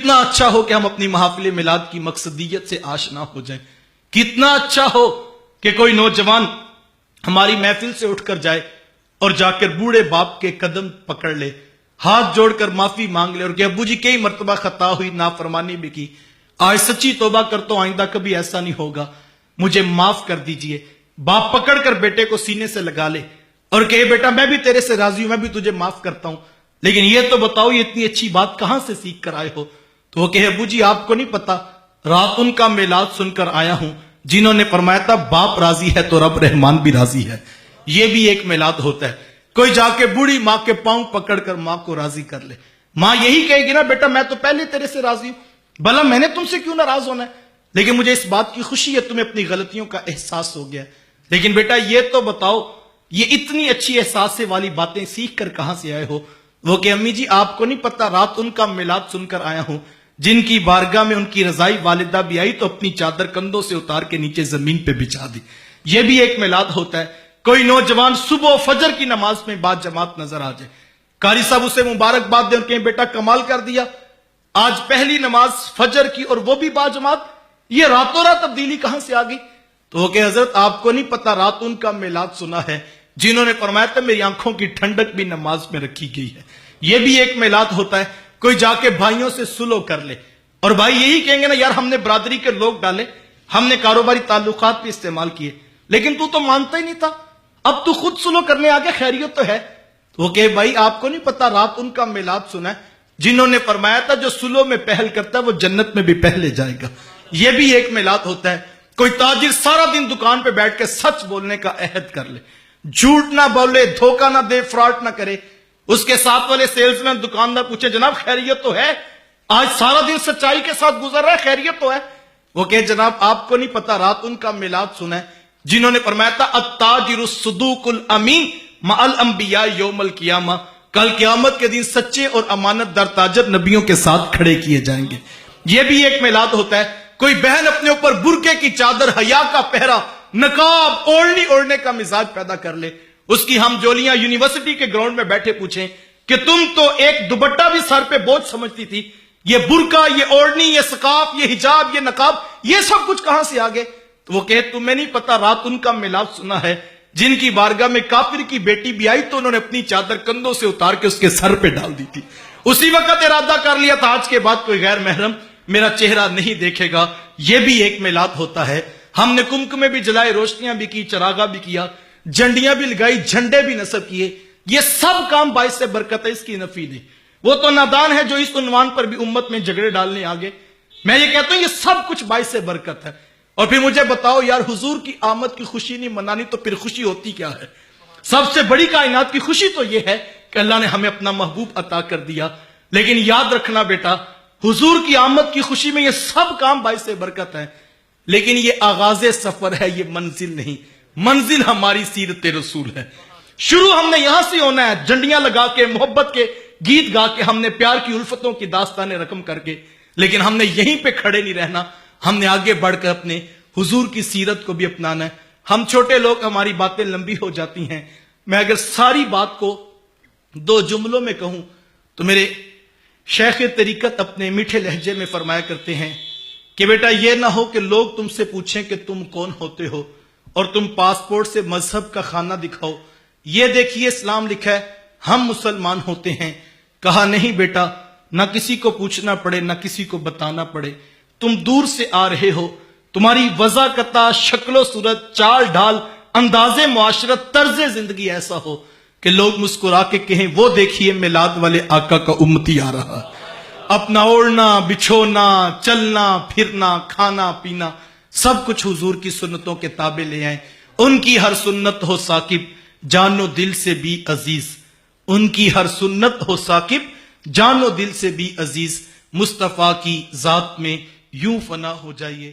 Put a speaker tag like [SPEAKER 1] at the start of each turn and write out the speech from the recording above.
[SPEAKER 1] کتنا اچھا ہو کہ ہم اپنی محافل میلاد کی مقصدیت سے آشنا ہو جائیں. کتنا اچھا ہو کہ کوئی نوجوان ہماری محفل سے اٹھ کر جائے اور جا کر بوڑھے باپ کے قدم پکڑ لے, ہاتھ جوڑ کر معافی مانگ لے اور کہ ابو جی کئی مرتبہ خطا ہوئی, نافرمانی بھی کی, آج سچی توبہ کرتا ہوں, آئندہ کبھی ایسا نہیں ہوگا, مجھے معاف کر دیجئے. باپ پکڑ کر بیٹے کو سینے سے لگا لے اور کہے بیٹا میں بھی تیرے سے راضی ہوں, میں بھی تجھے معاف کرتا ہوں, لیکن یہ تو بتاؤ یہ اتنی اچھی بات کہاں سے سیکھ کر آئے ہو؟ تو وہ کہے ابو جی آپ کو نہیں پتا, رات ان کا میلاد سن کر آیا ہوں جنہوں نے فرمایا تھا باپ راضی ہے تو رب رحمان بھی راضی ہے. یہ بھی ایک میلاد ہوتا ہے. کوئی جا کے بوڑھی ماں کے پاؤں پکڑ کر ماں کو راضی کر لے. ماں یہی کہے گی نا بیٹا میں تو پہلے تیرے سے راضی ہوں, بھلا میں نے تم سے کیوں ناراض ہونا ہے, لیکن مجھے اس بات کی خوشی ہے تمہیں اپنی غلطیوں کا احساس ہو گیا. لیکن بیٹا یہ تو بتاؤ یہ اتنی اچھی احساس والی باتیں سیکھ کر کہاں سے آئے ہو؟ وہ کہ امی جی آپ کو نہیں پتا, رات ان کا میلاد سن کر آیا ہوں جن کی بارگاہ میں ان کی رضائی والدہ بھی آئی تو اپنی چادر کندھوں سے اتار کے نیچے زمین پہ بچھا دی. یہ بھی ایک میلاد ہوتا ہے. کوئی نوجوان صبح و فجر کی نماز میں با جماعت نظر آ جائے, قاری صاحب اسے مبارکباد دیں اور کہیں بیٹا کمال کر دیا, آج پہلی نماز فجر کی اور وہ بھی با جماعت, یہ راتوں رات تبدیلی کہاں سے آ گئی؟ تو وہ کہ حضرت آپ کو نہیں پتا رات ان کا میلاد سنا ہے جنہوں نے فرمایا تھا میری آنکھوں کی ٹھنڈک بھی نماز میں رکھی گئی ہے. یہ بھی ایک میلاد ہوتا ہے. کوئی جا کے بھائیوں سے سلو کر لے اور بھائی یہی کہیں گے نا یار ہم نے برادری کے لوگ ڈالے, ہم نے کاروباری تعلقات بھی استعمال کیے, لیکن تو مانتا ہی نہیں تھا, اب تو خود سلو کرنے آگے, خیریت تو ہے؟ تو وہ کہ بھائی آپ کو نہیں پتا رات ان کا میلاد سنا ہے جنہوں نے فرمایا تھا جو سلو میں پہل کرتا ہے وہ جنت میں بھی پہلے جائے گا. یہ بھی ایک میلاد ہوتا ہے. کوئی تاجر سارا دن دکان پہ بیٹھ کے سچ بولنے کا عہد کر لے, جھوٹ نہ بولے, دھوکہ نہ دے, فراڈ نہ کرے. اس کے ساتھ والے سیلز مین دکاندار پوچھے جناب خیریت تو ہے, آج سارا دن سچائی کے ساتھ گزر رہا ہے, خیریت تو ہے؟ وہ کہ جناب آپ کو نہیں پتا رات ان کا میلاد سنا ہے جنہوں نے فرمایا تھا التاجر الصدوق الامین مع الانبیاء یوم القیامہ, کل قیامت کے دن سچے اور امانت دار تاجر نبیوں کے ساتھ کھڑے کیے جائیں گے. یہ بھی ایک میلاد ہوتا ہے. کوئی بہن اپنے اوپر برقعے کی چادر, حیا کا پہرا, نقاب, اوڑھنے کا مزاج پیدا کر لے. اس کی ہم جولیاں یونیورسٹی کے گراؤنڈ میں بیٹھے پوچھیں کہ تم تو ایک دوپٹہ بھی سر پہ بوجھ سمجھتی تھی, یہ برقع, یہ اوڑھنی, یہ سکاف, یہ حجاب, یہ نقاب, یہ سب کچھ کہاں سے آگے؟ تو وہ کہے تمہیں نہیں پتا رات ان کا میلاد سنا ہے جن کی بارگاہ میں کافر کی بیٹی بھی آئی تو انہوں نے اپنی چادر کندھوں سے اتار کے اس کے سر پہ ڈال دی تھی. اسی وقت ارادہ کر لیا تھا آج کے بعد کوئی غیر محرم میرا چہرہ نہیں دیکھے گا. یہ بھی ایک میلاد ہوتا ہے. ہم نے کمکمے بھی جلائے, روشنیاں بھی کی, چراغا بھی کیا, جھنڈیاں بھی لگائی, جھنڈے بھی نصب کیے. یہ سب کام باعث برکت ہے, اس کی نفی نہیں. وہ تو نادان ہے جو اس عنوان پر بھی امت میں جھگڑے ڈالنے آگے. میں یہ کہتا ہوں یہ سب کچھ باعث برکت ہے. اور پھر مجھے بتاؤ یار حضور کی آمد کی خوشی نہیں منانی تو پھر خوشی ہوتی کیا ہے؟ سب سے بڑی کائنات کی خوشی تو یہ ہے کہ اللہ نے ہمیں اپنا محبوب عطا کر دیا. لیکن یاد رکھنا بیٹا حضور کی آمد کی خوشی میں یہ سب کام باعث برکت ہے, لیکن یہ آغاز سفر ہے, یہ منزل نہیں. منزل ہماری سیرت رسول ہے. شروع ہم نے یہاں سے ہونا ہے, جھنڈیاں لگا کے, محبت کے گیت گا کے, ہم نے پیار کی الفتوں کی داستانیں رقم کر کے, لیکن ہم نے یہیں پہ کھڑے نہیں رہنا. ہم نے آگے بڑھ کر اپنے حضور کی سیرت کو بھی اپنانا ہے. ہم چھوٹے لوگ, ہماری باتیں لمبی ہو جاتی ہیں. میں اگر ساری بات کو 2 جملوں میں کہوں تو میرے شیخ طریقت اپنے میٹھے لہجے میں فرمایا کرتے ہیں کہ بیٹا یہ نہ ہو کہ لوگ تم سے پوچھیں کہ تم کون ہوتے ہو اور تم پاسپورٹ سے مذہب کا خانہ دکھاؤ. یہ دیکھیے اسلام لکھا ہے ہم مسلمان ہوتے ہیں. کہا نہیں بیٹا, نہ کسی کو پوچھنا پڑے, نہ کسی کو بتانا پڑے. تم دور سے آ رہے ہو, تمہاری وضاقتہ, شکل و صورت, چال ڈھال, انداز معاشرت, طرز زندگی ایسا ہو کہ لوگ مسکرا کے کہیں وہ دیکھیے میلاد والے آقا کا امتی آ رہا. اپنا اوڑھنا, بچھونا, چلنا پھرنا, کھانا پینا سب کچھ حضور کی سنتوں کے تابع لے آئیں. ان کی ہر سنت ہو ثاقب, جانو دل سے بھی عزیز. ان کی ہر سنت ہو ثاقب, جانو دل سے بھی عزیز. مصطفیٰ کی ذات میں یوں فنا ہو جائیے.